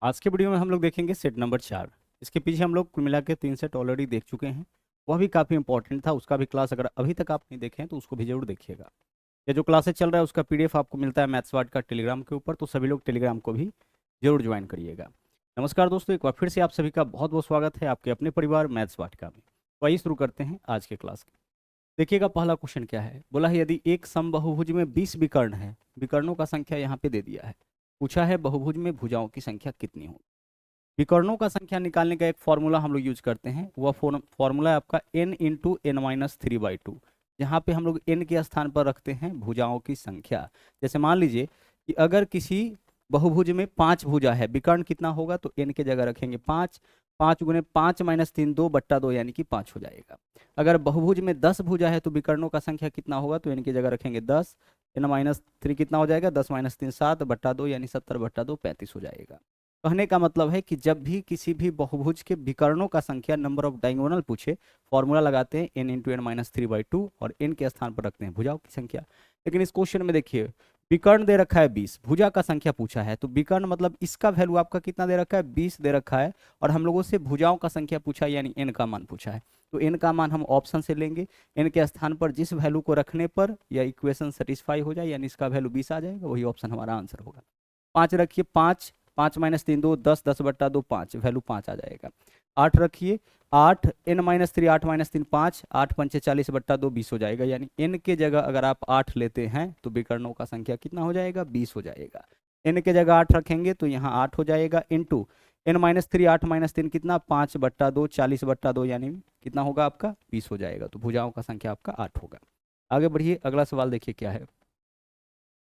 आज के वीडियो में हम लोग देखेंगे सेट नंबर 4। इसके पीछे हम लोग कुल मिला के 3 सेट ऑलरेडी देख चुके हैं। वह भी काफ़ी इंपॉर्टेंट था, उसका भी क्लास अगर अभी तक आप नहीं देखे हैं तो उसको भी जरूर देखिएगा। ये जो क्लासेस चल रहा है उसका पीडीएफ आपको मिलता है मैथ्स वार्ड का टेलीग्राम के ऊपर, तो सभी लोग टेलीग्राम को भी जरूर ज्वाइन करिएगा। नमस्कार दोस्तों, एक बार फिर से आप सभी का बहुत बहुत स्वागत है आपके अपने परिवार मैथ्स वाटिका में। तो आइए शुरू करते हैं आज के क्लास के। देखिएगा पहला क्वेश्चन क्या है। बोला है यदि एक समबाहुभुज में 20 विकर्ण है, विकर्णों का संख्या यहाँ पे दे दिया है। पूछा है बहुभुज में भुजाओं की संख्या कितनी हो। विकर्णों का संख्या निकालने का एक फॉर्मूला हम लोग यूज करते हैं। वह फॉर्मूला है आपका n इंटू एन माइनस 3/2, जहाँ पे हम लोग n के स्थान पर रखते हैं भुजाओं की संख्या। जैसे मान लीजिए कि अगर किसी बहुभुज में 5 भुजा है, विकर्ण कितना होगा तो n के जगह रखेंगे 5। 5 गुने 5 माइनस 3 2/2 यानी कि 5 हो जाएगा। अगर बहुभुज में 10 भुजा है तो विकर्णों का संख्या कितना होगा तो n की जगह रखेंगे 10। n माइनस 3 कितना हो जाएगा, 10 माइनस 3 7/2 यानी 70/2 35 हो जाएगा। कहने का मतलब है कि जब भी किसी भी बहुभुज के विकर्णों का संख्या नंबर ऑफ डायगोनल पूछे, फॉर्मूला लगाते हैं n इंटू एन माइनस 3/2 और n के स्थान पर रखते हैं भुजाओं की संख्या। लेकिन इस क्वेश्चन में देखिए विकर्ण दे रखा है 20, भुजा का संख्या पूछा है, तो विकर्ण मतलब इसका वैल्यू आपका कितना दे रखा है 20 दे रखा है, और हम लोगों से भुजाओं का संख्या पूछा है यानी n का मान पूछा है। तो n का मान हम ऑप्शन से लेंगे। n के स्थान पर जिस वैल्यू को रखने पर यह इक्वेशन सेटिस्फाई हो जाए यानी इसका वैल्यू 20 आ जाएगा, वही ऑप्शन हमारा आंसर होगा। 5 रखिए, 5 5 माइनस 3 2 10 10/2 5, वैल्यू 5 आ जाएगा। 8 रखिए, 8 n माइनस 3 8 माइनस 3 5, 8 पंचे 40/2 20 हो जाएगा। यानी n के जगह अगर आप 8 लेते हैं तो विकर्णों का संख्या कितना हो जाएगा 20 हो जाएगा। n के जगह 8 रखेंगे तो यहाँ 8 हो जाएगा इंटू n माइनस 3 8 माइनस 3 कितना 5/2 40/2 यानी कितना होगा आपका 20 हो जाएगा। तो भुजाओं का संख्या आपका 8 होगा। आगे बढ़िए, अगला सवाल देखिए क्या है।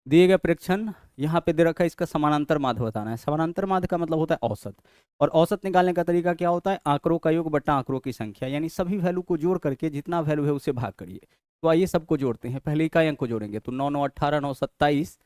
दिए गए प्रेक्षण यहाँ पे दे रखा है, इसका समानांतर माध्य बताना है। समानांतर माध्य का मतलब होता है औसत, और औसत निकालने का तरीका क्या होता है, आंकड़ों का योग बटा आंकड़ों की संख्या, यानी सभी वैल्यू को जोड़ करके जितना वैल्यू है उसे भाग करिए। तो आइए सबको जोड़ते हैं। पहले इकाई अंक को जोड़ेंगे तो 9 9 18 9 27,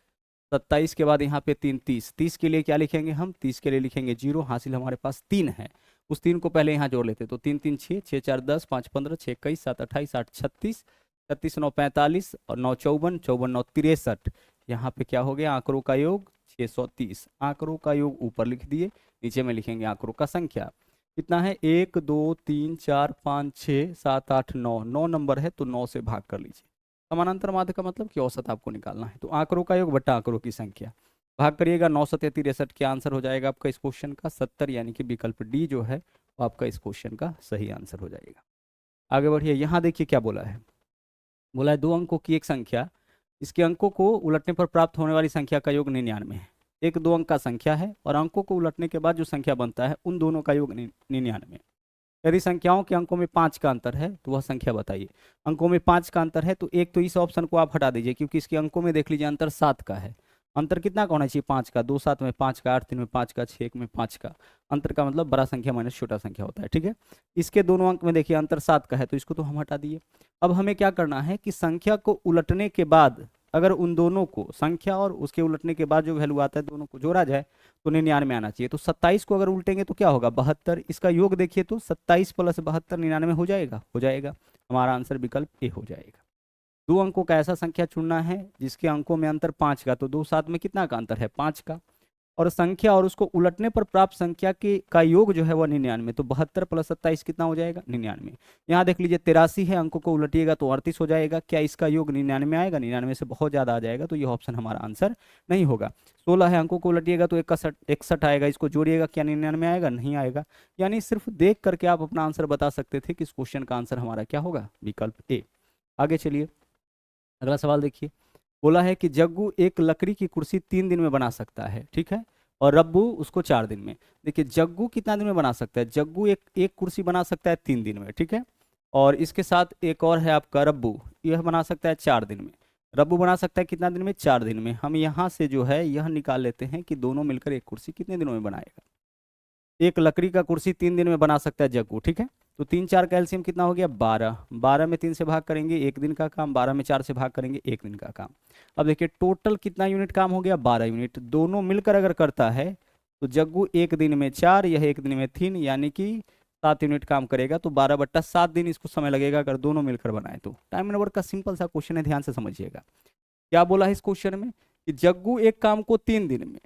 27 के बाद यहाँ पे 3 30, 30 के लिए क्या लिखेंगे हम, 30 के लिए लिखेंगे 0। हासिल हमारे पास 3 है, उस 3 को पहले यहाँ जोड़ लेते तो 3 3 6 6 4 10 5 15 6 21 7 28 8 36, 36 9 45 और 9 54, 54 9 63। यहाँ पे क्या हो गया, आंकड़ों का योग 630। आंकड़ों का योग ऊपर लिख दिए, नीचे में लिखेंगे आंकड़ों का संख्या। कितना है 1 2 3 4 5 6 7 8 9, 9 नंबर है तो 9 से भाग कर लीजिए। समानांतर माध्य का मतलब कि औसत आपको निकालना है, तो आंकड़ों का योग बटा आंकड़ों की संख्या भाग करिएगा। 9 7 63, क्या आंसर हो जाएगा आपका इस क्वेश्चन का 70, यानी कि विकल्प डी जो है वो आपका इस क्वेश्चन का सही आंसर हो जाएगा। आगे बढ़िए, यहाँ देखिए क्या बोला है। बोला है 2 अंकों की एक संख्या, इसके अंकों को उलटने पर प्राप्त होने वाली संख्या का योग 99 है। एक 2 अंक का संख्या है और अंकों को उलटने के बाद जो संख्या बनता है उन दोनों का योग 99। यदि संख्याओं के अंकों में 5 का अंतर है तो वह संख्या बताइए। अंकों में 5 का अंतर है तो एक तो इस ऑप्शन को आप हटा दीजिए, क्योंकि इसके अंकों में देख लीजिए अंतर 7 का है। अंतर कितना का होना चाहिए 5 का, 2 7 में 5 का, 8 3 में 5 का, 6 1 में 5 का। अंतर का मतलब बड़ा संख्या माइनस छोटा संख्या होता है, ठीक है। इसके दोनों अंक में देखिए अंतर 7 का है तो इसको तो हम हटा दिए। अब हमें क्या करना है कि संख्या को उलटने के बाद अगर उन दोनों को, संख्या और उसके उलटने के बाद जो वैल्यू आता है दोनों को जोड़ा जाए तो 99 आना चाहिए। तो 27 को अगर उल्टेंगे तो क्या होगा 72। इसका योग देखिए तो 27 प्लस 72 99 हो जाएगा, हो जाएगा। हमारा आंसर विकल्प ए हो जाएगा। 2 अंकों का ऐसा संख्या चुनना है जिसके अंकों में अंतर 5 का, तो 2 7 में कितना का अंतर है 5 का, और संख्या और उसको उलटने पर प्राप्त संख्या के का योग जो है वह 99। तो 72 प्लस 27 कितना हो जाएगा 99। यहाँ देख लीजिए 83 है, अंकों को उलटिएगा तो 38 हो जाएगा। क्या इसका योग 99 आएगा, 99 से बहुत ज़्यादा आ जाएगा, तो ये ऑप्शन हमारा आंसर नहीं होगा। 16 है, अंकों को उलटिएगा तो 61 आएगा, इसको जोड़िएगा क्या 99 आएगा, नहीं आएगा। यानी सिर्फ देख करके आप अपना आंसर बता सकते थे कि इस क्वेश्चन का आंसर हमारा क्या होगा, विकल्प ए। आगे चलिए, अगला सवाल देखिए। बोला है कि जग्गू एक लकड़ी की कुर्सी 3 दिन में बना सकता है, ठीक है, और रब्बू उसको 4 दिन में। देखिए जग्गू कितना दिन में बना सकता है, जग्गू एक एक कुर्सी बना सकता है 3 दिन में, ठीक है, और इसके साथ एक और है आपका रब्बू, यह बना सकता है 4 दिन में। रब्बू बना सकता है कितना दिन में, 4 दिन में। हम यहाँ से जो है यह निकाल लेते हैं कि दोनों मिलकर एक कुर्सी कितने दिनों में बनाएगा। एक लकड़ी का कुर्सी 3 दिन में बना सकता है जग्गू, ठीक है, तो 3 4 का एलसीएम कितना हो गया 12। 12 में 3 से भाग करेंगे 1 दिन का काम, 12 में 4 से भाग करेंगे 1 दिन का काम। अब देखिए टोटल कितना यूनिट काम हो गया 12 यूनिट। दोनों मिलकर अगर करता है तो जग्गू 1 दिन में 4, यह 1 दिन में 3, यानी कि 7 यूनिट काम करेगा। तो 12/7 दिन इसको समय लगेगा अगर दोनों मिलकर बनाए तो। टाइम नंबर का सिंपल सा क्वेश्चन है, ध्यान से समझिएगा। क्या बोला है इस क्वेश्चन में कि जग्गू एक काम को 3 दिन में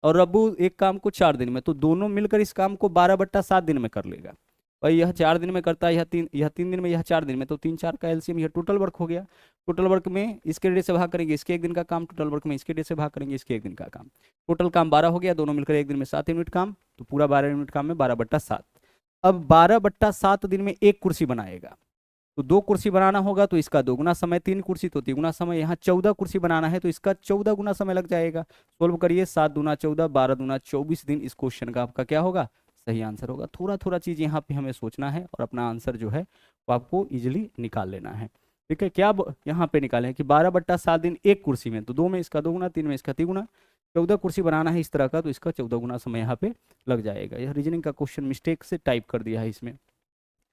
और रब्बू एक काम को 4 दिन में, तो दोनों मिलकर इस काम को 12/7 दिन में कर लेगा। और यह 4 दिन में करता है, यह 3 दिन में, यह 4 दिन में, तो 3 4 का एलसीएम, यह टोटल वर्क हो गया। टोटल वर्क में इसके डे से भाग करेंगे, इसके 1 दिन का काम, टोटल वर्क में इसके डे से भाग करेंगे, इसके 1 दिन का काम। टोटल काम 12 हो गया, दोनों मिलकर 1 दिन में 7 यूनिट काम, तो पूरा 12 यूनिट काम में 12/7। अब 12/7 दिन में 1 कुर्सी बनाएगा, तो 2 कुर्सी बनाना होगा तो इसका 2 गुना समय, 3 कुर्सी तो 3 गुना समय, यहाँ 14 कुर्सी बनाना है तो इसका 14 गुना समय लग जाएगा। सोल्व करिए, 7 दूना 14, 12 दूना 24 दिन इस क्वेश्चन का आपका क्या होगा, सही आंसर होगा। थोड़ा थोड़ा चीज़ यहाँ पे हमें सोचना है और अपना आंसर जो है वो आपको इजिली निकाल लेना है। ठीक है, क्या यहाँ पे निकालें कि 12/7 दिन 1 कुर्सी में, तो 2 में इसका 2 गुना, 3 में इसका 3 गुना, 14 कुर्सी बनाना है इस तरह का, तो इसका 14 गुना समय यहाँ पे लग जाएगा। यह रीजनिंग का क्वेश्चन मिस्टेक से टाइप कर दिया है इसमें,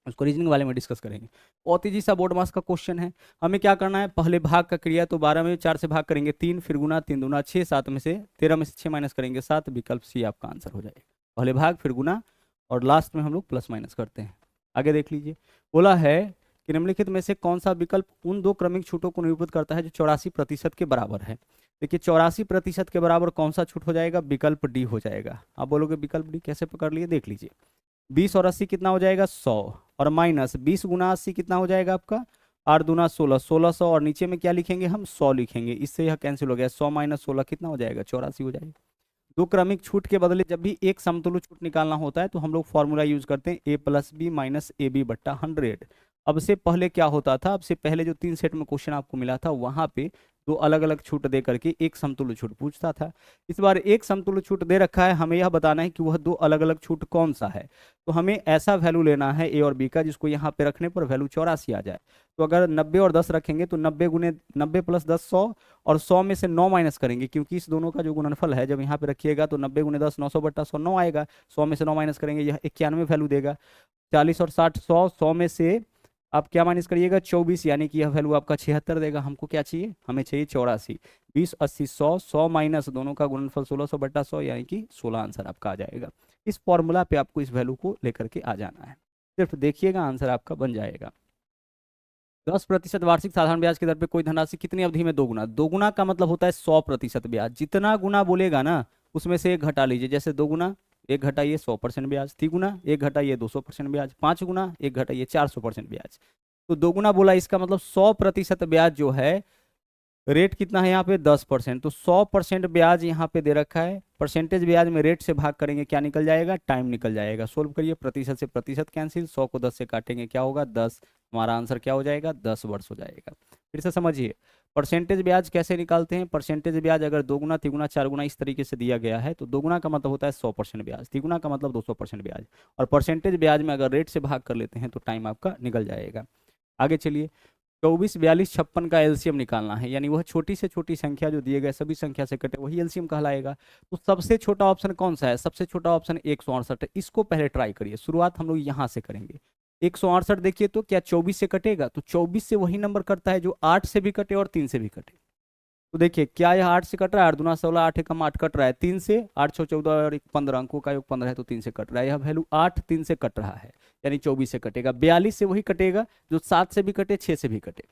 उसको रीजनिंग वाले में डिस्कस करेंगे। बहुत ही सा बोर्ड मास का क्वेश्चन है। हमें क्या करना है, पहले भाग का क्रिया, तो 12 में 4 से भाग करेंगे 3, फिर गुना, 3 दूना 6, 7 में से 13 में से 6 माइनस करेंगे 7, विकल्प सी आपका आंसर हो जाएगा। पहले भाग फिर गुना और लास्ट में हम लोग प्लस माइनस करते हैं। आगे देख लीजिए, बोला है कि निम्नलिखित में से कौन सा विकल्प उन 2 क्रमिक छूटों को निरूपित करता है जो 84% के बराबर है। देखिए 84% के बराबर कौन सा छूट हो जाएगा, विकल्प डी हो जाएगा। आप बोलोगे विकल्प डी कैसे पकड़ लिए, देख लीजिए 20 और 80 कितना हो जाएगा 100, और माइनस 20 गुना 80 कितना हो जाएगा आपका 8 दूना 16, 1600, और नीचे में क्या लिखेंगे हम 100 लिखेंगे, इससे यह कैंसिल हो गया। 100 माइनस 16 कितना हो जाएगा 84 हो जाएगा। 2 क्रमिक छूट के बदले जब भी एक समतुल्य छूट निकालना होता है तो हम लोग फॉर्मूला यूज करते हैं a + b - ab/100। अब से पहले क्या होता था, अब से पहले जो 3 सेट में क्वेश्चन आपको मिला था वहां पे 2 अलग अलग छूट दे करके एक समतुल्य छूट पूछता था। इस बार एक समतुल्य छूट दे रखा है, हमें यह बताना है कि वह 2 अलग अलग छूट कौन सा है। तो हमें ऐसा वैल्यू लेना है ए और बी का जिसको यहाँ पे रखने पर वैल्यू 84 आ जाए। तो अगर 90 और 10 रखेंगे तो 90 गुने 90 + 10 100, और 100 में से 9 माइनस करेंगे क्योंकि इस दोनों का जो गुणनफल है जब यहाँ पे रखिएगा तो 90 गुने 10 900/100 9 आएगा। 100 में से 9 माइनस करेंगे, यह 91 वैल्यू देगा। 40 और 60 100, 100 में से आप क्या माइनस करिएगा 24, यानी कि यह वैल्यू आपका 76 देगा। हमको क्या चाहिए, हमें चाहिए 84। 20 80 100, 100 माइनस दोनों का गुणनफल 1600/100, यानी कि 16 आंसर आपका आ जाएगा। इस फॉर्मूला पे आपको इस वैल्यू को लेकर के आ जाना है, सिर्फ देखिएगा आंसर आपका बन जाएगा। 10% वार्षिक साधारण ब्याज की दर पे कोई धनराशि कितनी अवधि में 2 गुना, 2 गुना का मतलब होता है 100% ब्याज। जितना गुना बोलेगा ना उसमें से 1 घटा लीजिए, जैसे 2 गुना 1 घटाइए 100% ब्याज, 3 गुना 1 घटाइए 200% ब्याज, 5 गुना 1 घटाइए 400% ब्याज। तो 2 गुना बोला, इसका मतलब 100% ब्याज जो है, रेट कितना है यहाँ पे 10%, तो 100% ब्याज यहाँ पे दे रखा है। परसेंटेज ब्याज में रेट से भाग करेंगे क्या निकल जाएगा, टाइम निकल जाएगा। सोल्व करिए, प्रतिशत से प्रतिशत कैंसिल, 100 को 10 से काटेंगे क्या होगा 10, हमारा आंसर क्या हो जाएगा 10 वर्ष हो जाएगा। फिर से समझिए परसेंटेज ब्याज कैसे निकालते हैं। परसेंटेज ब्याज अगर 2 गुना 3 गुना 4 गुना इस तरीके से दिया गया है तो 2 गुना का मतलब होता है 100% ब्याज, 3 गुना का मतलब 200% ब्याज, और परसेंटेज ब्याज में अगर रेट से भाग कर लेते हैं तो टाइम आपका निकल जाएगा। आगे चलिए, 24 42 56 का एलसीएम निकालना है, यानी वह छोटी से छोटी संख्या जो दिए गए सभी संख्या से कटे वही एलसीएम कहलाएगा। तो सबसे छोटा ऑप्शन कौन सा है, सबसे छोटा ऑप्शन 168 है। इसको पहले ट्राई करिए, शुरुआत हम लोग यहाँ से करेंगे। 168 देखिए तो क्या 24 से कटेगा, तो 24 से वही नंबर कटता है जो 8 से भी कटे और 3 से भी कटे। तो देखिए क्या यह 8 से कट रहा है, 8 दूना 16, 8 एकम 8 कट रहा है 3 से, 8 6 14 और 15 अंकों का योग 15 है तो 3 से कट रहा है। यह वैल्यू 8 3 से कट रहा है, यानी 24 से कटेगा। 42 से वही कटेगा जो 7 से भी कटे 6 से भी कटे।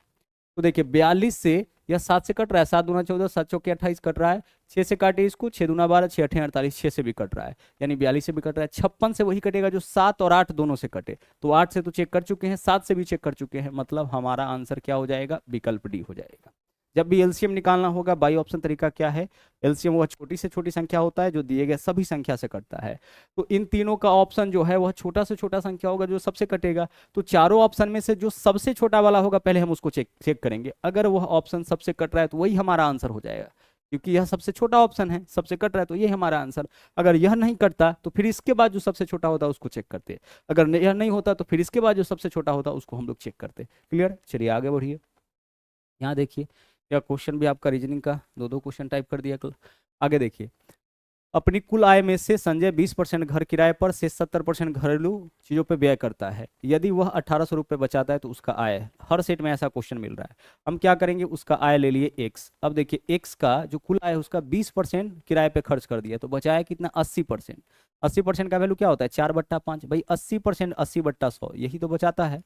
तो देखिए 42 से यह 7 से कट रहा है, 7 दूना 14, 7 चौके 28 कट रहा है। 6 से काटे इसको, 6 दूना 12, 6 8 48, 6 से भी कट रहा है, यानी 42 से भी कट रहा है। 56 से वही कटेगा जो 7 और 8 दोनों से कटे, तो 8 से तो चेक कर चुके हैं, 7 से भी चेक कर चुके हैं, मतलब हमारा आंसर क्या हो जाएगा, विकल्प डी हो जाएगा। जब भी एलसीएम निकालना होगा बाई ऑप्शन तरीका क्या है, एलसीएम वह छोटी से छोटी संख्या होता है जो दिए गए सभी संख्या से कटता है। तो इन तीनों का ऑप्शन जो है वह छोटा से छोटा संख्या होगा जो सबसे कटेगा। तो चारों ऑप्शन में से जो सबसे छोटा वाला होगा पहले हम उसको चेक करेंगे। अगर वह ऑप्शन सबसे कट रहा है तो वही हमारा आंसर हो जाएगा, क्योंकि यह सबसे छोटा ऑप्शन है, सबसे कट रहा है तो ये हमारा आंसर। अगर यह नहीं कटता तो फिर इसके बाद जो सबसे छोटा होता है उसको चेक करते, अगर यह नहीं होता तो फिर इसके बाद जो सबसे छोटा होता है उसको हम लोग चेक करते। क्लियर, चलिए आगे बढ़िए। यहाँ देखिए यह क्वेश्चन भी आपका रीजनिंग का 2 क्वेश्चन टाइप कर दिया कल। आगे देखिए, अपनी कुल आय में से संजय 20% घर किराए पर से 70% घरेलू चीजों पर व्यय करता है। यदि वह 1800 रुपये बचाता है तो उसका आय, हर सेट में ऐसा क्वेश्चन मिल रहा है। हम क्या करेंगे, उसका आय ले लिए x। अब देखिए x का जो कुल आय है उसका 20% किराए पे खर्च कर दिया, तो बचाया कितना 80%। 80% का वैल्यू क्या होता है 4/5, भाई 80% 80/100 यही तो बचाता है।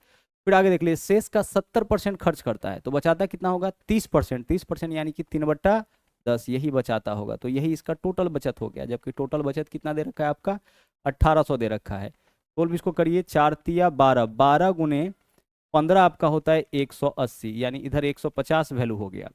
फिर आगे देख लीजिए, शेष का 70% खर्च करता है तो बचाता कितना होगा 30%। 30% यानी कि 3/2 10 यही बचाता होगा, तो यही इसका टोटल बचत हो गया। जबकि टोटल बचत कितना दे रखा है आपका, 1800 दे रखा है। सोल्व इसको करिए, 4 तिया 12, 12 गुने 15 आपका होता है 180, यानी इधर 150 वैल्यू हो गया।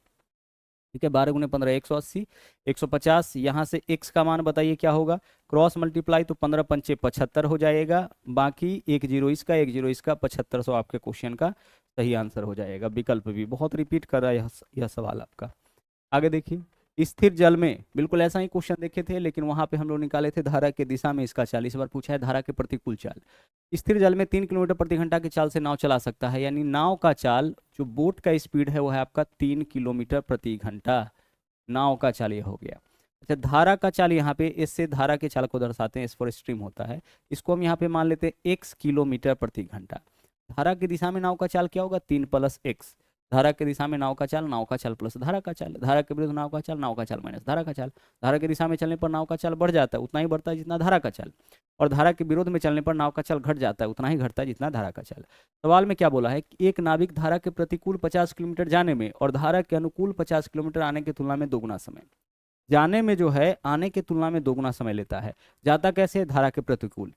ठीक है, 12 गुने 15 180, 150। यहाँ से x का मान बताइए क्या होगा, क्रॉस मल्टीप्लाई तो 15 पंचे 75 हो जाएगा, बाकी एक जीरो इसका 7500 आपके क्वेश्चन का सही आंसर हो जाएगा। विकल्प भी बहुत रिपीट कर रहा है यह सवाल आपका। आगे देखिए, स्थिर जल में बिल्कुल ऐसा ही क्वेश्चन देखे थे, लेकिन वहां पे हम लोग निकाले थे धारा के दिशा में इसका चाल, इस बार पूछा है धारा के प्रतिकूल चाल। स्थिर जल में 3 किलोमीटर प्रति घंटा की चाल से नाव चला सकता है, यानी नाव का चाल, जो बोट का स्पीड है वो है आपका 3 किलोमीटर प्रति घंटा। नाव का चाल ये हो गया। अच्छा, धारा का चाल यहाँ पे, इससे धारा के चाल को दर्शाते हैं, इस पर स्ट्रीम होता है, इसको हम यहाँ पे मान लेते हैं x किलोमीटर प्रति घंटा। धारा की दिशा में नाव का चाल क्या होगा, 3 + x। धारा की दिशा में नाव का चाल प्लस धारा का चाल, धारा के विरुद्ध नाव का चाल माइनस धारा का चाल। धारा की दिशा में चलने पर नाव का चाल बढ़ जाता है, उतना ही बढ़ता है जितना धारा का चाल, और धारा के विरोध में चलने पर नाव का चाल घट जाता है, उतना ही घटता है जितना धारा का चाल। सवाल में क्या बोला है कि एक नाविक धारा के प्रतिकूल 50 किलोमीटर जाने में और धारा के अनुकूल 50 किलोमीटर आने की तुलना में दोगुना समय, जाने में जो है आने की तुलना में दोगुना समय लेता है। जाता कैसे, धारा के प्रतिकूल।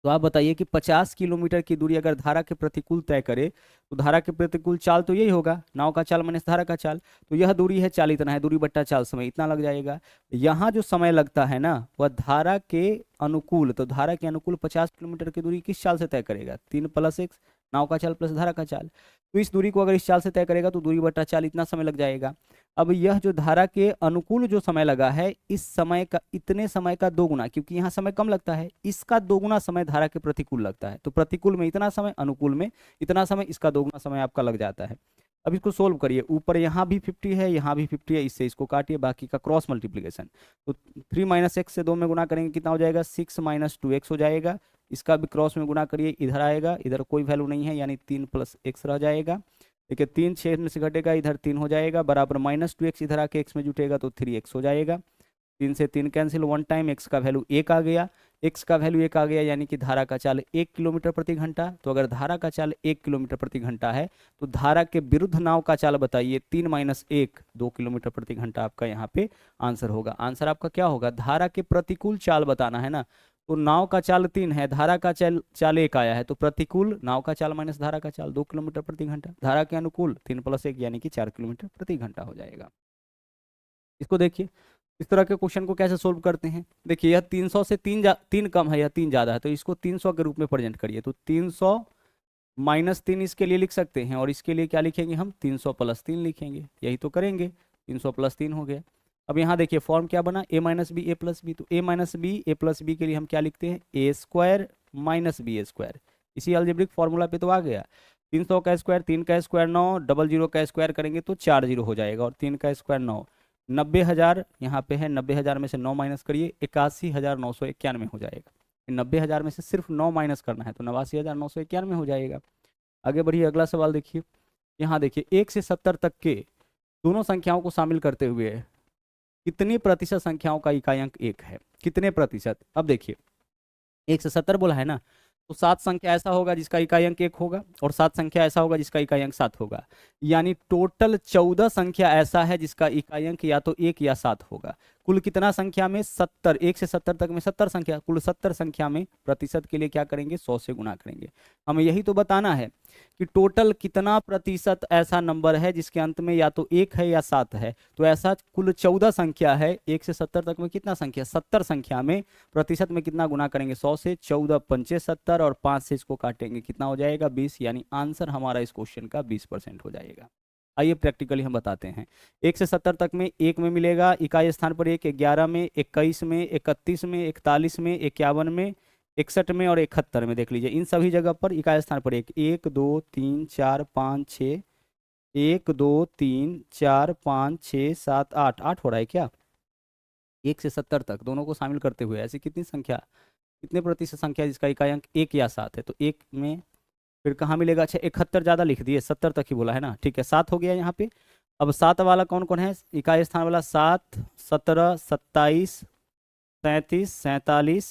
तो आप बताइए कि 50 किलोमीटर की दूरी अगर धारा के प्रतिकूल तय करे, तो धारा के प्रतिकूल चाल तो यही होगा, नाव का चाल माइनस धारा का चाल। तो यह दूरी है, चाल इतना है, दूरी बट्टा चाल समय इतना लग जाएगा। यहाँ जो समय लगता है ना, वह धारा के अनुकूल, तो धारा के अनुकूल 50 किलोमीटर की दूरी किस चाल से तय करेगा, 3 + x, नाव का चाल प्लस धारा का चाल। तो इस दूरी को अगर इस चाल से तय करेगा तो दूरी बट्टा चाल इतना समय लग जाएगा। अब यह जो धारा के अनुकूल जो समय लगा है, इस समय का, इतने समय का दोगुना, क्योंकि यहाँ समय कम लगता है, इसका दोगुना समय धारा के प्रतिकूल लगता है। तो प्रतिकूल में इतना समय, अनुकूल में इतना समय, इसका दोगुना समय आपका लग जाता है। अब इसको सोल्व करिए, ऊपर यहाँ भी 50 है, यहाँ भी 50 है, इससे इसको काटिए, बाकी का क्रॉस मल्टीप्लीकेशन। तो 3 - x से 2 में गुना करेंगे कितना हो जाएगा, 6 - 2x हो जाएगा। इसका भी क्रॉस में गुना करिए, इधर आएगा, इधर कोई वैल्यू नहीं है, यानी 3 + x रह जाएगा। देखिए 3 6 में से घटेगा, इधर 3 हो जाएगा, बराबर -2x, इधर आके x में जुटेगा तो 3x हो जाएगा। 3 से 3 कैंसिल, 1 टाइम x का वैल्यू 1 आ गया, x का वैल्यू 1 आ गया, यानी कि धारा का चाल 1 किलोमीटर प्रति घंटा। तो अगर धारा का चाल 1 किलोमीटर प्रति घंटा है, तो धारा के विरुद्ध नाव का चाल बताइए, 3 - 1 2 किलोमीटर प्रति घंटा आपका यहाँ पे आंसर होगा। आंसर आपका क्या होगा, धारा के प्रतिकूल चाल बताना है ना, तो नाव का चाल 3 है, धारा का चाल 1 आया है, तो प्रतिकूल नाव का चाल माइनस धारा का चाल 2 किलोमीटर प्रति घंटा। धारा के अनुकूल 3 + 1 यानी कि 4 किलोमीटर प्रति घंटा हो जाएगा। इसको देखिए, इस तरह के क्वेश्चन को कैसे सोल्व करते हैं। देखिए यह 300 से 3 कम है या 3 ज़्यादा है, तो इसको 300 के रूप में प्रेजेंट करिए। तो 300 - 3 इसके लिए लिख सकते हैं, और इसके लिए क्या लिखेंगे हम, 300 + 3 लिखेंगे, यही तो करेंगे। 300 + 3 हो गया। अब यहाँ देखिए फॉर्म क्या बना, a - b a + b, तो a - b a + b के लिए हम क्या लिखते हैं, a² - b²। इसी अलजेब्रिक फॉर्मूला पे तो आ गया। 300 का स्क्वायर, 3 का स्क्वायर 9, 00 का स्क्वायर करेंगे तो 4 0 हो जाएगा, और 3 का स्क्वायर 9, 90,000 यहाँ पे है, 90,000 में से 9 माइनस करिए, 81,991 हो जाएगा। 90,000 में से सिर्फ 9 माइनस करना है, तो 89,991 हो जाएगा। आगे बढ़िए, अगला सवाल देखिए। यहाँ देखिए 1 से 70 तक के दोनों संख्याओं को शामिल करते हुए कितनी प्रतिशत संख्याओं का इकाई अंक 1 है, कितने प्रतिशत। अब देखिए 1 से 70 बोला है ना, तो 7 संख्या ऐसा होगा जिसका इकाई अंक 1 होगा, और 7 संख्या ऐसा होगा जिसका इकाई अंक 7 होगा, यानी टोटल 14 संख्या ऐसा है जिसका इकाई अंक या तो 1 या 7 होगा। कुल कितना संख्या में, 70, 1 से 70 तक में 70 संख्या, कुल 70 संख्या में प्रतिशत के लिए क्या करेंगे, 100 से गुना करेंगे। हमें यही तो बताना है कि टोटल कितना प्रतिशत ऐसा नंबर है जिसके अंत में या तो 1 है या 7 है। तो ऐसा कुल 14 संख्या है, 1 से 70 तक में कितना संख्या, 70 संख्या में प्रतिशत में कितना गुना करेंगे, 100 से, 14 पंचे 70, और 5 से इसको काटेंगे कितना हो जाएगा, 20, यानी आंसर हमारा इस क्वेश्चन का 20% हो जाएगा। आइए प्रैक्टिकली हम बताते हैं। 1 से 70 तक में 1 में मिलेगा, इकाई स्थान पर 1, 11 में, 21 में, 31 में, 41 में, 51 में, 61 में और 71 में। देख लीजिए इन सभी जगह पर इकाई स्थान पर 1, 1 2 3 4 5 6, 1 2 3 4 5 6 7 8, 8 हो रहा है क्या, 1 से 70 तक दोनों को शामिल करते हुए ऐसी कितनी संख्या, कितने प्रतिशत संख्या जिसका इकाई अंक 1 या 7 है। तो 1 में फिर कहाँ मिलेगा, अच्छा 71 ज़्यादा लिख दिए, 70 तक ही बोला है ना, ठीक है 7 हो गया यहाँ पे। अब 7 वाला कौन कौन है, इकाई स्थान वाला 7, 17, 27, 37, 47,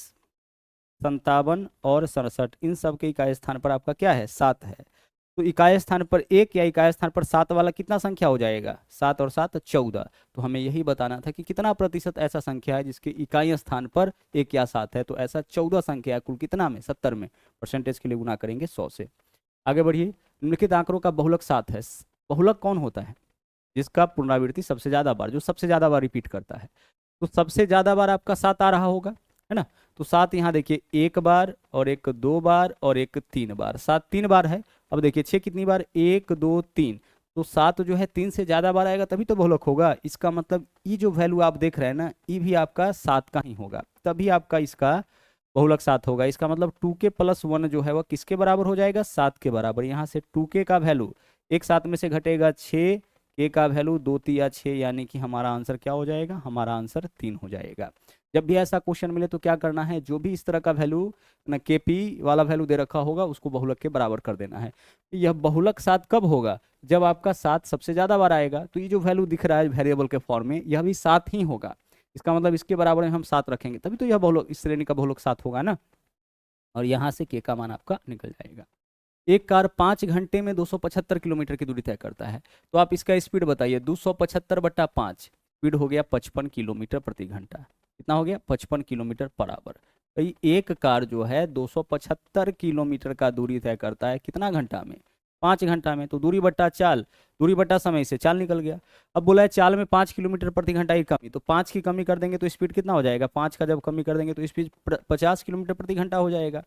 57 और 67, इन सब के इकाई स्थान पर आपका क्या है, 7 है। तो इकाई स्थान पर 1 या इकाई स्थान पर 7 वाला कितना संख्या हो जाएगा? 7 और 7 14। तो हमें यही बताना था कि कितना प्रतिशत ऐसा संख्या है जिसके इकाई स्थान पर 1 या 7 है। तो ऐसा 14 संख्या है, कुल कितना में? 70 में। परसेंटेज के लिए गुना करेंगे 100 से। आगे बढ़िए। निम्नलिखित आंकड़ों का बहुलक 7 है। बहुलक कौन होता है? जिसका पुनरावृत्ति सबसे ज्यादा बार, जो सबसे ज्यादा बार रिपीट करता है। तो सबसे ज्यादा बार आपका 7 आ रहा होगा, है ना? तो 7 यहाँ देखिए, 1 बार और एक 2 बार और एक 3 बार। 7 3 बार है। अब देखिए 6 कितनी बार? 1 2 3। तो 7 जो है 3 से ज्यादा बार आएगा तभी तो बहुलक होगा। इसका मतलब ये जो वैल्यू आप देख रहे हैं ना, ये भी आपका 7 का ही होगा, तभी आपका इसका बहुलक 7 होगा। इसका मतलब 2k + 1 जो है वह किसके बराबर हो जाएगा? 7 के बराबर। यहाँ से 2k का वैल्यू एक 7 में से घटेगा 6, k का वैल्यू 2 तिया 6, यानी कि हमारा आंसर क्या हो जाएगा? हमारा आंसर 3 हो जाएगा। जब भी ऐसा क्वेश्चन मिले तो क्या करना है? जो भी इस तरह का वैल्यू ना kp वाला वैल्यू दे रखा होगा उसको बहुलक के बराबर कर देना है। यह बहुलक 7 कब होगा? जब आपका 7 सबसे ज्यादा बार आएगा। तो ये जो वैल्यू दिख रहा है वेरिएबल के फॉर्म में, यह भी 7 ही होगा। इसका मतलब इसके बराबर में हम 7 रखेंगे तभी तो यह बहुलक, इस श्रेणी का बहुलक 7 होगा ना। और यहाँ से k का मान आपका निकल जाएगा। एक कार 5 घंटे में 275 किलोमीटर की दूरी तय करता है। तो आप इसका स्पीड बताइए। 275/5 स्पीड हो गया 55 किलोमीटर प्रति घंटा। कितना हो गया? 55 किलोमीटर बराबर। तो ये एक कार जो है 275 किलोमीटर का दूरी तय करता है कितना घंटा में? 5 घंटा में। तो दूरी बट्टा चाल, दूरी बट्टा समय से चाल निकल गया। अब बोला है चाल में 5 किलोमीटर प्रति घंटा की कमी, तो 5 की कमी कर देंगे तो स्पीड कितना हो जाएगा? 5 का जब कमी कर देंगे तो स्पीड 50 किलोमीटर प्रति घंटा हो जाएगा।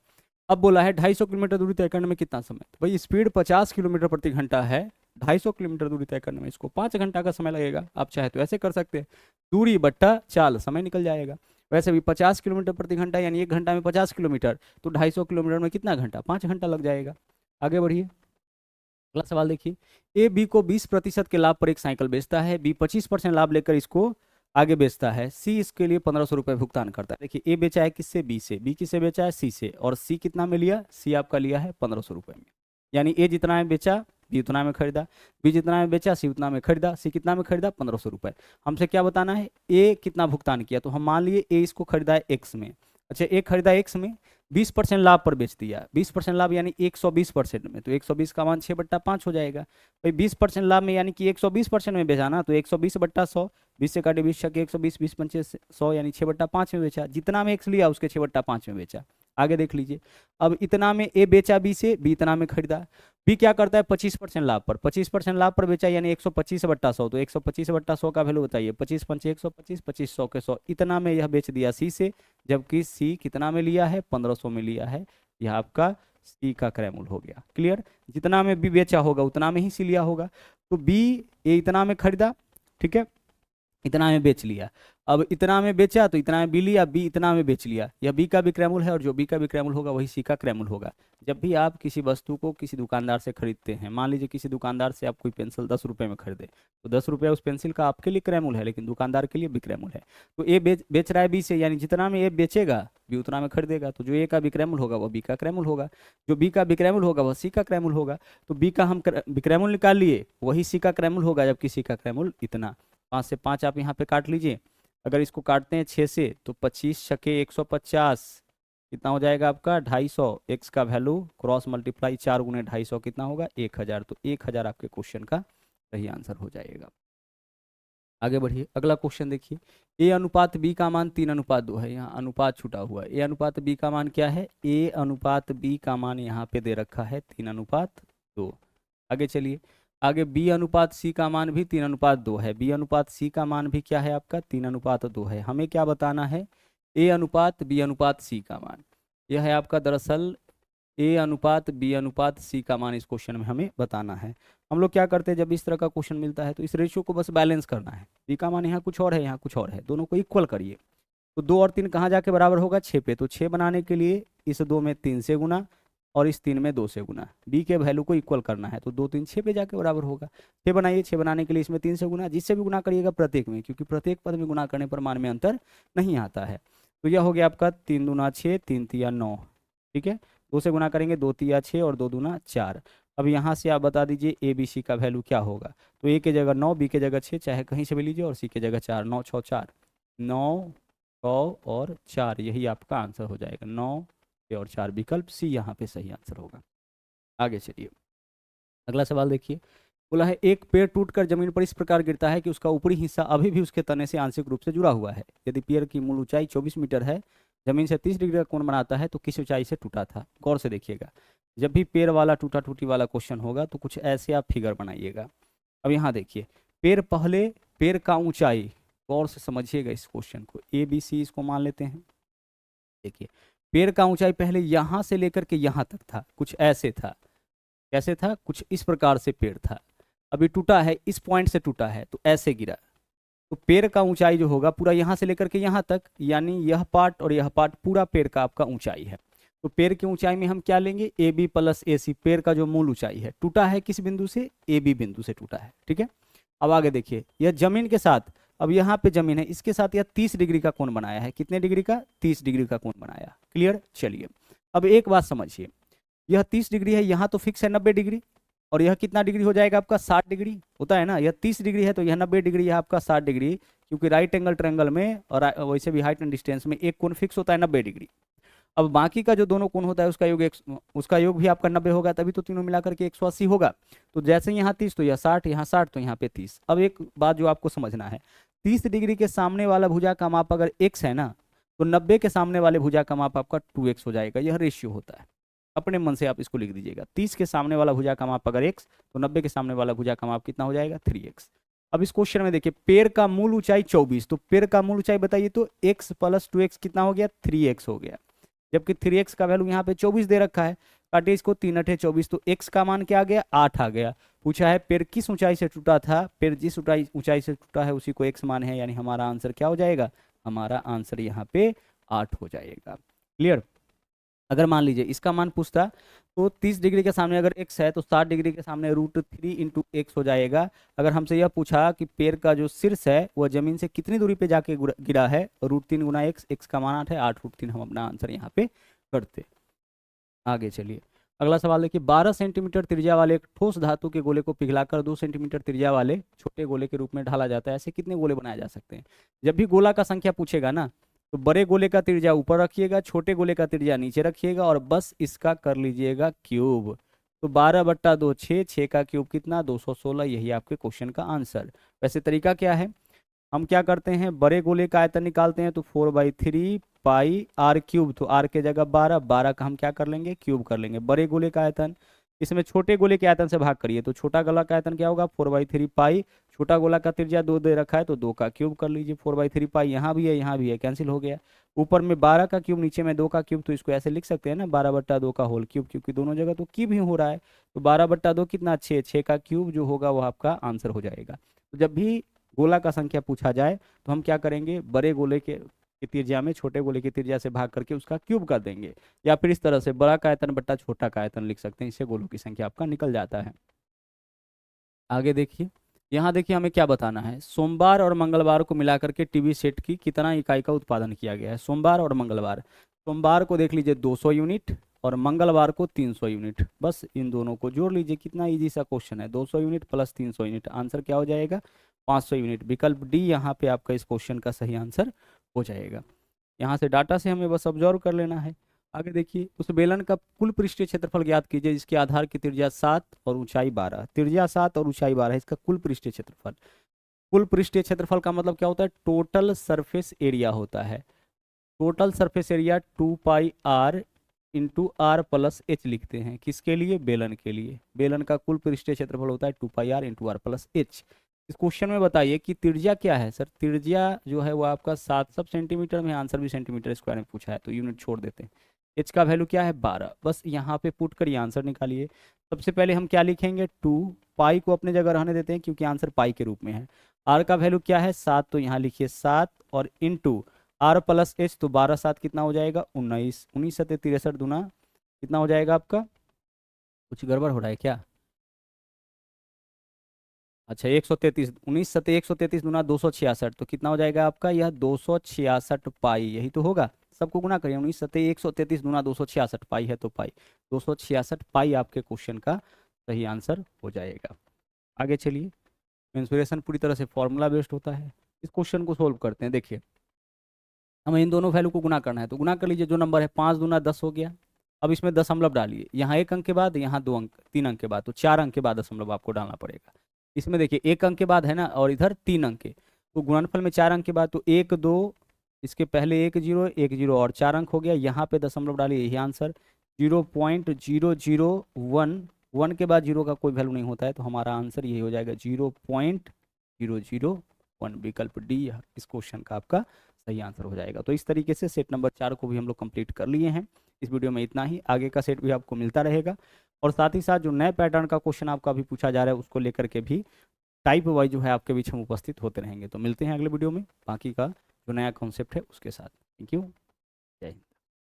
अब बोला है 250 किलोमीटर दूरी तय करने में कितना समय? तो भाई स्पीड 50 किलोमीटर प्रति घंटा है, 250 किलोमीटर दूरी तय करने में इसको 5 घंटा का समय लगेगा। आप चाहे तो ऐसे कर सकते हैं, दूरी बट्टा चाल, समय निकल जाएगा। वैसे भी 50 किलोमीटर प्रति घंटा यानी 1 घंटा में 50 किलोमीटर, तो 250 किलोमीटर में कितना घंटा? 5 घंटा लग जाएगा। आगे बढ़िए, अगला सवाल देखिए। ए बी को 20% के लाभ पर एक साइकिल बेचता है। बी 25% लाभ लेकर इसको आगे बेचता है। सी इसके लिए 1500 रुपये भुगतान करता है। देखिए ए बेचा है किससे? बी से। बी किससे बेचा है? सी से। और सी कितना में लिया? सी आपका लिया है 1500 रुपये में। यानी ए जितना में बेचा बी उतना में खरीदा, बी जितना में बेचा सी उतना में खरीदा, सी कितना में खरीदा? 1500 रुपये। हमसे क्या बताना है? ए कितना भुगतान किया। तो हम मान लिए ए इसको खरीदा है एक्स में। अच्छा, ए खरीदा एक्स में, 20% लाभ पर बेच दिया। 20% लाभ यानी 120% में, तो 120 का मान 6/5 हो जाएगा। भाई 20% लाभ में यानी कि 120% में बेचा ना, तो 120/100, 20 से काटे 20 छके 120, 20 पंचे 100 यानी 6/5 में बेचा। जितना में एक्स लिया उसके 6/5 में बेचा। आगे देख लीजिए। अब इतना में ए बेचा बी से, बी इतना में खरीदा। बी क्या करता है? 25% लाभ पर, 25% लाभ पर बेचा यानी 125/100, तो 125/100 का वैल्यू बताइए। 25 पंचे 125, 25 100 के 100, इतना में यह बेच दिया सी से। जबकि सी कितना में लिया है? 1500 में लिया है। यह आपका सी का क्रयमूल्य हो गया। क्लियर? जितना में बी बेचा होगा उतना में ही सी लिया होगा। तो बी ए इतना में खरीदा, ठीक है, इतना में बेच लिया। अब इतना में बेचा तो इतना में बी लिया, बी इतना में बेच लिया। यह बी का भी क्रयमूल्य है, और जो बी का भी क्रयमूल्य होगा वही सी का क्रयमूल्य होगा। जब भी आप किसी वस्तु को किसी दुकानदार से खरीदते हैं, मान लीजिए किसी दुकानदार से आप कोई पेंसिल 10 रुपये में खरीदे, तो 10 रुपये उस पेंसिल का आपके लिए क्रयमूल्य है, लेकिन दुकानदार के लिए भी क्रयमूल्य है। तो ए बेच रहा है बी से, यानी जितना में ए बेचेगा बी उतना में खरीदेगा। तो जो ए का विक्रयमूल्य होगा वह बी का क्रयमूल्य होगा, जो बी का विक्रयमूल्य होगा वह सी का क्रयमूल्य होगा। तो बी का हम विक्रयमूल्य निकाल लिए, वही सी का क्रयमूल्य होगा, जबकि सी का क्रयमूल्य इतना। 5 से 5 आप यहाँ पे काट लीजिए। अगर इसको काटते हैं 6 से, तो 25 छके 150, कितना हो जाएगा आपका? 250। एक्स का वैल्यू क्रॉस मल्टीप्लाई 4 गुने 250 कितना होगा? 1000। तो 1000 आपके क्वेश्चन का सही आंसर हो जाएगा। आगे बढ़िए, अगला क्वेश्चन देखिए। ए अनुपात बी का मान 3:2 है। यहाँ अनुपात छूटा हुआ है। ए अनुपात बी का मान क्या है? ए अनुपात बी का मान यहाँ पे दे रखा है 3:2। आगे चलिए, आगे बी अनुपात सी का मान भी 3:2 है। बी अनुपात सी का मान भी क्या है आपका? 3:2 है। हमें क्या बताना है? ए अनुपात बी अनुपात सी का मान। यह है आपका दरअसल ए अनुपात बी अनुपात सी का मान। इस क्वेश्चन में हमें बताना है। हम लोग क्या करते हैं, जब इस तरह का क्वेश्चन मिलता है तो इस रेशियो को बस बैलेंस करना है। बी का मान यहाँ कुछ और है, यहाँ कुछ और है, दोनों को इक्वल करिए। तो 2 और 3 कहाँ जाके बराबर होगा? 6 पे। तो 6 बनाने के लिए इस 2 में 3 से गुना और इस 3 में 2 से गुना। बी के वैल्यू को इक्वल करना है, तो 2 3 6 पे जाके बराबर होगा। 6 बनाइए। 6 बनाने के लिए इसमें 3 से गुना, जिससे भी गुना करिएगा प्रत्येक में, क्योंकि प्रत्येक पद में गुना करने पर मान में अंतर नहीं आता है। तो यह हो गया आपका 3 दूना 6, 3 तिया 9, ठीक है। 2 से गुना करेंगे, 2 तिया 6 और 2 दूना 4। अब यहाँ से आप बता दीजिए ए बी सी का वैल्यू क्या होगा। तो ए के जगह 9, बी के जगह 6, चाहे कहीं से भी लीजिए, और सी के जगह 4। 9 6 4, 9 6 और 4, यही आपका आंसर हो जाएगा। 9 और 4 विकल्प सी यहाँ पे सही आंसर होगा। आगे चलिए, अगला सवाल देखिए, बोला है एक पेड़ टूटकर जमीन पर इस प्रकार गिरता है कि उसका ऊपरी हिस्सा अभी भी उसके तने से आंशिक रूप से जुड़ा हुआ है। यदि पेड़ की मूल ऊंचाई 24 मीटर है, जमीन से 30 डिग्री का कोण बनाता है, तो किस ऊंचाई से टूटा था? गौर से देखिएगा, जब भी पेड़ वाला टूटा टूटी वाला क्वेश्चन होगा तो कुछ ऐसे आप फिगर बनाइएगा। अब यहाँ देखिए, पेड़ पहले, पेड़ का ऊंचाई, गौर से समझिएगा इस क्वेश्चन को, ABC इसको मान लेते हैं। देखिए, पेड़ का ऊंचाई पहले यहाँ से लेकर के यहाँ तक था, कुछ ऐसे था। कैसे था? कुछ इस प्रकार से पेड़ था। अभी टूटा है, इस पॉइंट से टूटा है तो ऐसे गिरा। तो पेड़ का ऊंचाई जो होगा पूरा यहाँ से लेकर के यहाँ तक, यानी यह पार्ट और यह पार्ट पूरा पेड़ का आपका ऊंचाई है। तो पेड़ की ऊंचाई में हम क्या लेंगे? AB प्लस AC, पेड़ का जो मूल ऊंचाई है। टूटा है किस बिंदु से? AB बिंदु से टूटा है, ठीक है। अब आगे देखिए, यह जमीन के साथ, अब यहाँ पे जमीन है, इसके साथ यह 30 डिग्री का कोण बनाया है। कितने डिग्री का? 30 डिग्री का कोण बनाया। क्लियर? चलिए, अब एक बात समझिए, यह 30 डिग्री है, यहाँ तो फिक्स है 90 डिग्री, और यह कितना डिग्री हो जाएगा आपका? 60 डिग्री होता है ना। यह 30 डिग्री है तो यह 90 डिग्री है आपका 60 डिग्री, क्योंकि राइट एंगल ट्रायंगल में और वैसे भी हाइट एंड डिस्टेंस में एक कोण फिक्स होता है 90 डिग्री। अब बाकी का जो दोनों कोण होता है उसका योग भी आपका 90 होगा, तभी तो तीनों मिलाकर के 180 होगा। तो जैसे यहाँ 30 तो यह 60, यहाँ 60 तो यहाँ पे 30। अब एक बात जो आपको समझना है, 30 डिग्री के सामने वाला भुजा का माप अगर x है ना, तो 90 के सामने वाले भुजा का माप आपका 2x हो जाएगा। यह रेशियो होता है, अपने मन से आप इसको लिख दीजिएगा। 30 के सामने वाला भुजा का माप अगर x, तो 90 के सामने वाला भुजा का माप कितना हो जाएगा? 3x। अब इस क्वेश्चन में देखिए, पेड़ का मूल ऊंचाई 24, तो पेड़ का मूल ऊंचाई बताइए तो x प्लस 2x कितना हो गया? 3x हो गया। जबकि 3x का वैल्यू यहाँ पे 24 दे रखा है, काटे इसको 3 अठे 24, तो x का मान क्या आ गया? 8 आ गया। पूछा है पेड़ किस ऊंचाई से टूटा था? पेड़ जिस ऊंचाई से टूटा है उसी को x मान है, यानी हमारा आंसर क्या हो जाएगा? हमारा आंसर यहाँ पे 8 हो जाएगा। क्लियर? अगर मान लीजिए इसका मान पूछता तो 30 डिग्री के सामने अगर x है तो 60 डिग्री के सामने √3 इंटू एक्स हो जाएगा। अगर हमसे यह पूछा कि पेड़ का जो शीर्ष है वह जमीन से कितनी दूरी पे जाके गिरा है, √3 गुना x का मान 8 है, 8√3 हम अपना आंसर यहाँ पे करते। आगे चलिए, अगला सवाल देखिए, 12 सेंटीमीटर त्रिज्या वाले एक ठोस धातु के गोले को पिघलाकर 2 सेंटीमीटर त्रिज्या वाले छोटे गोले के रूप में ढाला जाता है। ऐसे कितने गोले बनाए जा सकते हैं? जब भी गोला का संख्या पूछेगा ना, तो बड़े गोले का त्रिज्या ऊपर रखिएगा, छोटे गोले का त्रिज्या नीचे रखिएगा, और बस इसका कर लीजिएगा क्यूब। तो 12/2 6, 6 का क्यूब कितना? 216। यही आपके क्वेश्चन का आंसर। वैसे तरीका क्या है, हम क्या करते हैं, बड़े गोले का आयतन निकालते हैं, तो 4/3 पाई r क्यूब, तो r के जगह 12, 12 का हम क्या कर लेंगे? क्यूब कर लेंगे। बड़े गोले का आयतन, इसमें छोटे गोले के आयतन से भाग करिए, तो छोटा गोला का आयतन क्या होगा? 4/3 पाई, छोटा गोला का त्रिज्या 2 दे रखा है तो 2 का क्यूब कर लीजिए। 4/3 पाई यहाँ भी है, यहाँ भी है, कैंसिल हो गया। ऊपर में 12 का क्यूब, नीचे में 2 का क्यूब, तो इसको ऐसे लिख सकते हैं ना, 12/2 का होल क्यूब, क्योंकि दोनों जगह तो क्यूब ही हो रहा है। तो 12/2 कितना? 6, 6 का क्यूब जो होगा वो आपका आंसर हो जाएगा। तो जब भी गोला का संख्या पूछा जाए तो हम क्या करेंगे? बड़े गोले के त्रिज्या में छोटे गोले की त्रिज्या से भाग करके उसका क्यूब कर देंगे, या फिर इस तरह से बड़ा का आयतन बट्टा छोटा का आयतन लिख सकते हैं, इससे गोलों की संख्या आपका निकल जाता है। आगे देखिए, यहाँ देखिए हमें क्या बताना है, सोमवार और मंगलवार को मिलाकर के टीवी सेट की कितना इकाई का उत्पादन किया गया है? सोमवार और मंगलवार, सोमवार को देख लीजिए 200 यूनिट और मंगलवार को 300 यूनिट, बस इन दोनों को जोड़ लीजिए। कितना इजी सा क्वेश्चन है, 200 यूनिट प्लस 300 यूनिट, आंसर क्या हो जाएगा? 500 यूनिट। विकल्प डी यहाँ पे आपका इस क्वेश्चन का सही आंसर हो जाएगा। यहाँ से डाटा से हमें बस ऑब्जर्व कर लेना है। आगे देखिए, उस बेलन का कुल पृष्ठीय क्षेत्रफल ज्ञात कीजिए जिसके आधार की त्रिज्या 7 और ऊंचाई 12। त्रिज्या 7 और ऊंचाई 12 है, इसका कुल पृष्ठीय क्षेत्रफल। कुल पृष्ठीय क्षेत्रफल का मतलब क्या होता है? टोटल सरफेस एरिया होता है। Total surface area 2πr into r plus h लिखते हैं, किसके लिए? बेलन के लिए। बेलन का कुल पृष्ठीय क्षेत्रफल होता है 2πr into r plus h। इस क्वेश्चन में बताइए कि त्रिज्या क्या है? सर त्रिज्या जो है वो आपका 7 सब सेंटीमीटर में, आंसर भी सेंटीमीटर स्क्वायर में पूछा है तो यूनिट छोड़ देते हैं। h का वैल्यू क्या है? 12। बस यहाँ पे पुट कर ये आंसर निकालिए। सबसे पहले हम क्या लिखेंगे? 2, पाई को अपने जगह रहने देते हैं क्योंकि आंसर पाई के रूप में है। r का वैल्यू क्या है? 7, तो यहाँ लिखिए 7 और इंटू r प्लस h, तो 12 7 कितना हो जाएगा? 19। 19 सत्ते 63 दूना कितना हो जाएगा आपका? कुछ गड़बड़ हो रहा है क्या? अच्छा 133, 19 सत्ते 133 दूना 266, तो कितना हो जाएगा आपका? यह 266 पाई, यही तो होगा। सबको गुना करिए, 19 सत्ते 133 दूना 266 पाई है तो पाई, 266 पाई आपके क्वेश्चन का सही आंसर हो जाएगा। आगे चलिए, मेंसुरेशन पूरी तरह से फॉर्मूला बेस्ड होता है। इस क्वेश्चन को सोल्व करते हैं। देखिए, हमें इन दोनों वैल्यू को गुना करना है, तो गुना कर लीजिए। जो नंबर है 5 दूना 10 हो गया, अब इसमें दशमलव डालिए, यहाँ 1 अंक के बाद, यहाँ 2 अंक, 3 अंक के बाद, तो 4 अंक के बाद दशमलव आपको डालना पड़ेगा। इसमें देखिए 1 अंक के बाद है ना, और इधर 3 अंक के, तो गुणनफल में 4 अंक के बाद तो 1 2, इसके पहले 1 0 1 0 और 4 अंक हो गया, यहाँ पे दशमलव डालिए, यही आंसर 0.001, 1 के बाद 0 का कोई वैल्यू नहीं होता है, तो हमारा आंसर यही हो जाएगा 0.001। विकल्प डी इस क्वेश्चन का आपका सही आंसर हो जाएगा। तो इस तरीके से सेट नंबर 4 को भी हम लोग कंप्लीट कर लिए हैं। इस वीडियो में इतना ही, आगे का सेट भी आपको मिलता रहेगा, और साथ ही साथ जो नए पैटर्न का क्वेश्चन आपका अभी पूछा जा रहा है उसको लेकर के भी टाइप वाइज जो है आपके बीच में उपस्थित होते रहेंगे। तो मिलते हैं अगले वीडियो में बाकी का जो नया कॉन्सेप्ट है उसके साथ। थैंक यू, जय हिंद।